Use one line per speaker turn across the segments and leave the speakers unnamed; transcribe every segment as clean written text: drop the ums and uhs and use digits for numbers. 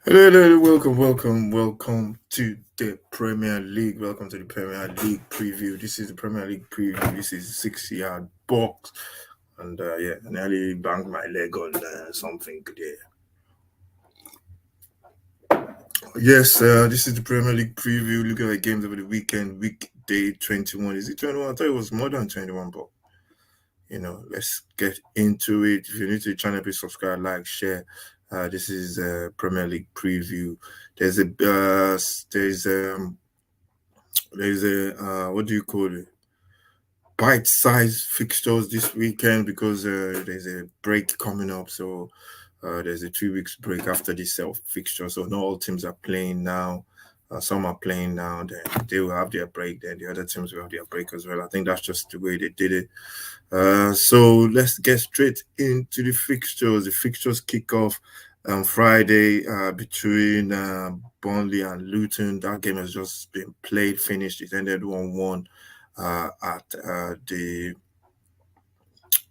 Hello, hello, welcome to the Premier League. Welcome to the Premier League preview. This is the Premier League preview. This is 6 yard box, and yeah, I nearly banged my leg on something there. Yes, this is the Premier League preview. Look at the games over the weekend. Weekday 21. Is it 21? I thought it was more than 21, but let's get into it. If you're new to the channel, please subscribe, like, share. This is Premier League preview. There's a there's a what do you call it? Bite-sized fixtures this weekend because there's a break coming up. So there's a 2 weeks break after this fixture. So not all teams are playing now. Some are playing now. Then they will have their break. Then the other teams will have their break as well. I think that's just the way they did it. So let's get straight into the fixtures. The fixtures kick off on Friday between Burnley and Luton. That game has just been played, finished. It ended 1-1 at the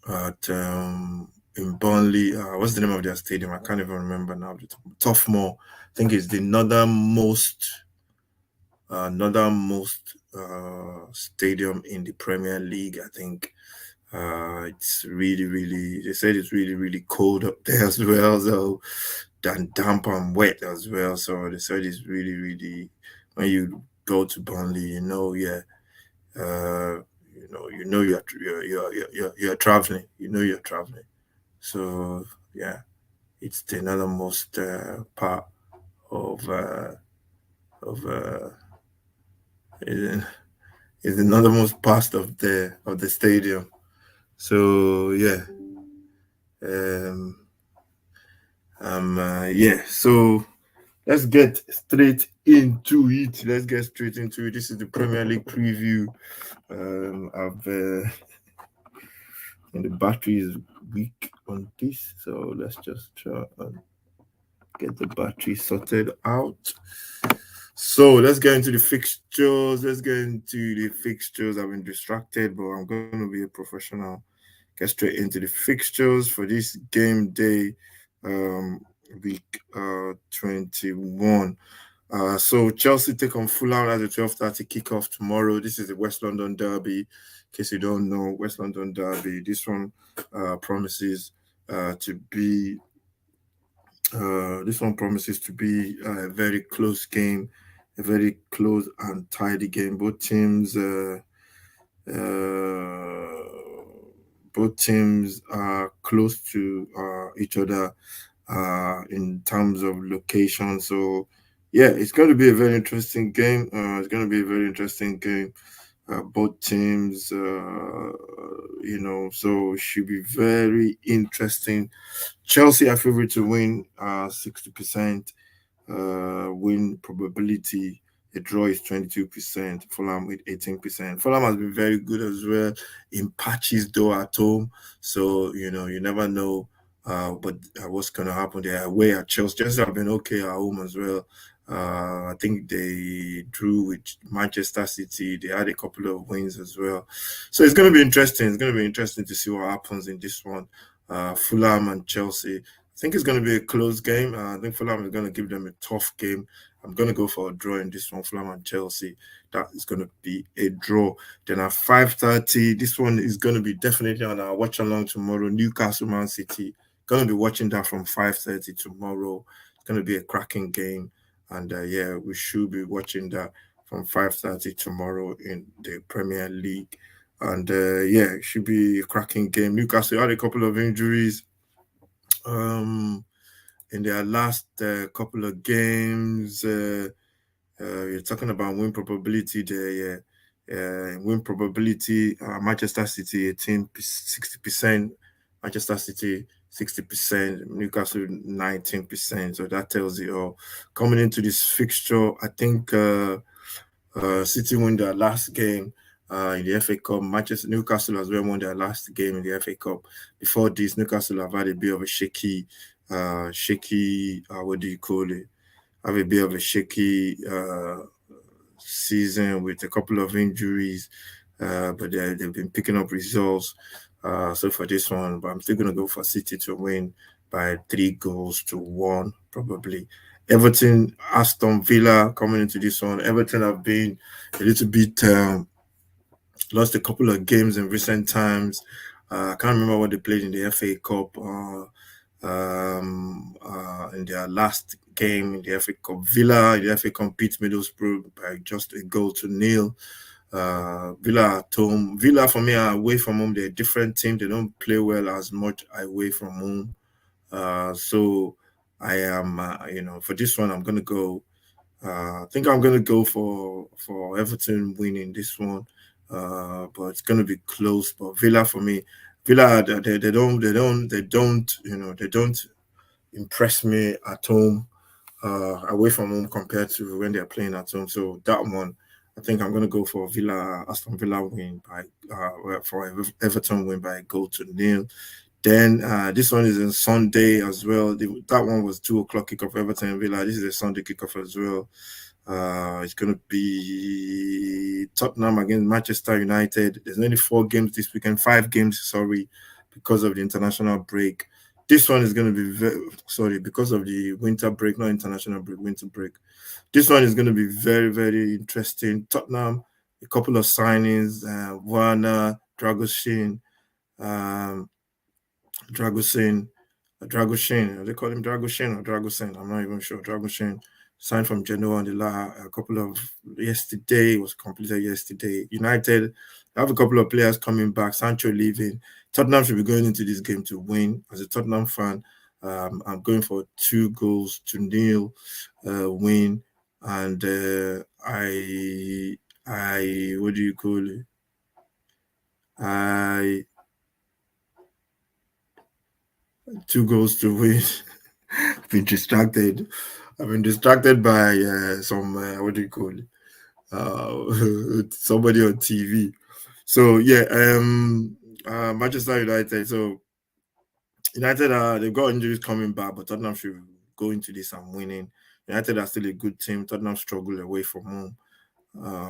at in Burnley. What's the name of their stadium? I can't even remember now. Toughmore. I think it's the northernmost stadium in the Premier League. I think it's really, really. They said it's really, really cold up there as well. So, and damp and wet as well. So they said it's really, really. When you go to Burnley, yeah, you're traveling. You're traveling. So yeah, it's the northernmost part of of is is the northernmost part of the stadium. So yeah, um, yeah. So let's get straight into it. This is the Premier League preview. I've and the battery is weak on this, so let's just try and get the battery sorted out. So let's get into the fixtures. I've been distracted, but I'm going to be a professional. Get straight into the fixtures for this game day, week 21. So Chelsea take on Fulham at the 12:30 kickoff tomorrow. This is the West London derby. In case you don't know, West London derby. This one promises to be a very close game, a very close and tidy game. Uh, both teams are close to each other in terms of location. So, yeah, it's going to be a very interesting game. Both teams, so it should be very interesting. Chelsea are favorite to win, 60% win probability. A draw is 22%. Fulham with 18%. Fulham has been very good as well in patches, though, at home. So, you never know but what's going to happen there. Away at Chelsea. Chelsea have been okay at home as well. I think they drew with Manchester City. They had a couple of wins as well. So it's going to be interesting. It's going to be interesting to see what happens in this one. Fulham and Chelsea. I think it's going to be a close game. I think Fulham is going to give them a tough game. I'm going to go for a draw in this one, Fulham and Chelsea. That is going to be a draw. Then at 5:30, this one is going to be definitely on our watch along tomorrow. Newcastle Man City. Going to be watching that from 5:30 tomorrow. It's going to be a cracking game, and yeah, we should be watching that from 5:30 tomorrow in the Premier League. And yeah, it should be a cracking game. Newcastle had a couple of injuries. In their last couple of games. You're talking about win probability there, yeah. Win probability, Manchester City 60%, Manchester City 60%, Newcastle 19%. So that tells you all. Coming into this fixture, I think City won their last game in the FA Cup. Newcastle as well won their last game in the FA Cup. Before this, Newcastle have had a bit of a what do you call it? Have a bit of a shaky season with a couple of injuries, but they've been picking up results. So for this one, but I'm still going to go for City to win by 3 goals to 1, probably. Everton, Aston Villa coming into this one. Everton have been a little bit lost a couple of games in recent times. I can't remember what they played in the FA Cup in their last game in the FA Cup. Villa, the FA Cup beat Middlesbrough by just a goal to nil. Villa at home. Villa for me are away from home. They're a different team. They don't play well as much away from home. So I am, for this one, I'm gonna go. I think I'm gonna go for Everton winning this one, but it's gonna be close. But Villa for me, Villa they don't impress me at home, away from home compared to when they're playing at home. So that one, I think I'm gonna go for Aston Villa win by for Everton win by a goal to nil. Then this one is on Sunday as well. That one was 2 o'clock kickoff Everton and Villa. This is a Sunday kickoff as well. It's going to be Tottenham against Manchester United. There's only 4 games this weekend, 5 games, sorry, because of the international break. This one is going to be because of the winter break, not international break, winter break. This one is going to be very, very interesting. Tottenham, a couple of signings, Werner, um, Dragusin, Dragoshin. They call him Dragoshin or Dragusin. I'm not even sure. Dragoshin signed from Genoa on the a couple of yesterday. It was completed yesterday. United have a couple of players coming back. Sancho leaving. Tottenham should be going into this game to win. As a Tottenham fan, I'm going for 2 goals to nil win. And I what do you call it? I 2 goals to win. Been distracted. I've been distracted by some what do you call it? Somebody on TV. So yeah, Manchester United. So United they've got injuries coming back, but Tottenham should go into this and winning. United are still a good team. Tottenham struggle away from home,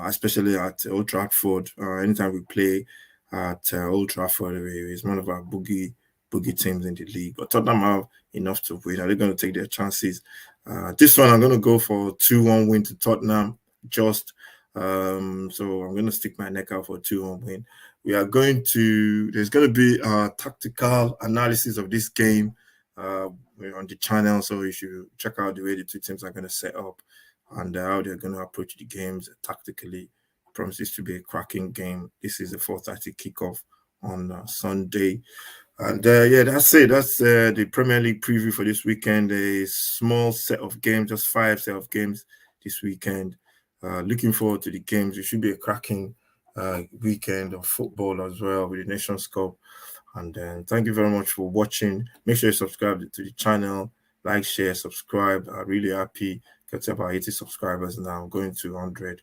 especially at Old Trafford. Anytime we play at Old Trafford, it's one of our boogie teams in the league. But Tottenham have enough to win. Are they going to take their chances? This one, I'm going to go for 2-1 win to Tottenham. So I'm going to stick my neck out for a 2-1 win. There's going to be a tactical analysis of this game on the channel. So you should check out the way the 2 teams are going to set up and how they're going to approach the games tactically. Promises to be a cracking game. This is a 4:30 kickoff on Sunday. And that's it. That's the Premier League preview for this weekend. A small set of games, just 5 set of games this weekend. Looking forward to the games. It should be a cracking weekend of football as well with the Nations Cup. And thank you very much for watching. Make sure you subscribe to the channel, like, share, subscribe. I'm really happy. Got to about 80 subscribers now. I'm going to 100.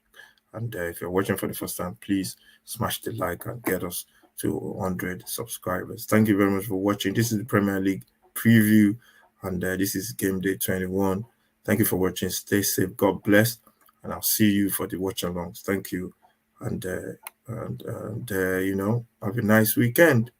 And if you're watching for the first time, please smash the like and get us to 100 subscribers. Thank you very much for watching. This is the Premier League preview, and this is game day 21. Thank you for watching. Stay safe. God bless, and I'll see you for the watch alongs. Thank you, and have a nice weekend.